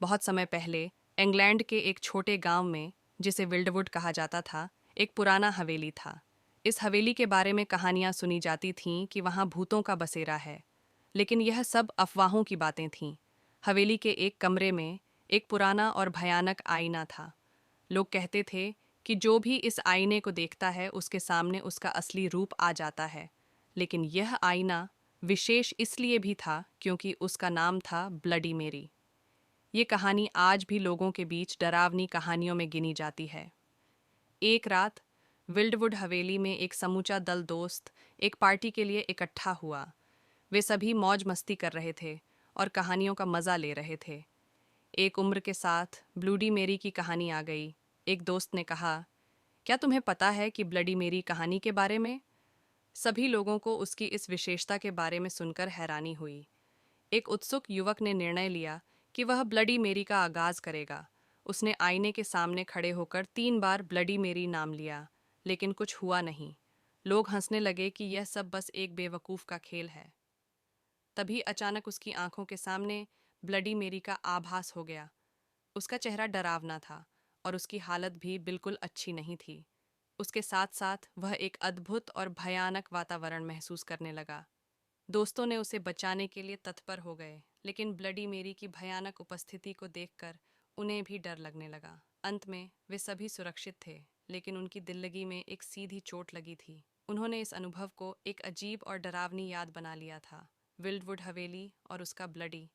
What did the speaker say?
बहुत समय पहले इंग्लैंड के एक छोटे गांव में, जिसे विल्डवुड कहा जाता था, एक पुराना हवेली था। इस हवेली के बारे में कहानियां सुनी जाती थीं कि वहां भूतों का बसेरा है, लेकिन यह सब अफवाहों की बातें थीं। हवेली के एक कमरे में एक पुराना और भयानक आईना था। लोग कहते थे कि जो भी इस आईने को देखता है उसके सामने उसका असली रूप आ जाता है। लेकिन यह आईना विशेष इसलिए भी था क्योंकि उसका नाम था ब्लडी मेरी। ये कहानी आज भी लोगों के बीच डरावनी कहानियों में गिनी जाती है। एक रात विल्डवुड हवेली में एक समूचा दल दोस्त एक पार्टी के लिए इकट्ठा हुआ। वे सभी मौज मस्ती कर रहे थे और कहानियों का मजा ले रहे थे। एक उम्र के साथ ब्लूडी मेरी की कहानी आ गई। एक दोस्त ने कहा, क्या तुम्हें पता है कि ब्लडी मेरी कहानी के बारे में? सभी लोगों को उसकी इस विशेषता के बारे में सुनकर हैरानी हुई। एक उत्सुक युवक ने निर्णय लिया कि वह ब्लडी मेरी का आगाज करेगा। उसने आईने के सामने खड़े होकर 3 बार ब्लडी मेरी नाम लिया, लेकिन कुछ हुआ नहीं। लोग हंसने लगे कि यह सब बस एक बेवकूफ का खेल है। तभी अचानक उसकी आंखों के सामने ब्लडी मेरी का आभास हो गया। उसका चेहरा डरावना था और उसकी हालत भी बिल्कुल अच्छी नहीं थी। उसके साथ साथ वह एक अद्भुत और भयानक वातावरण महसूस करने लगा। दोस्तों ने उसे बचाने के लिए तत्पर हो गए, लेकिन ब्लडी मेरी की भयानक उपस्थिति को देखकर उन्हें भी डर लगने लगा। अंत में वे सभी सुरक्षित थे, लेकिन उनकी दिल्लगी में एक सीधी चोट लगी थी। उन्होंने इस अनुभव को एक अजीब और डरावनी याद बना लिया था। विल्डवुड हवेली और उसका ब्लडी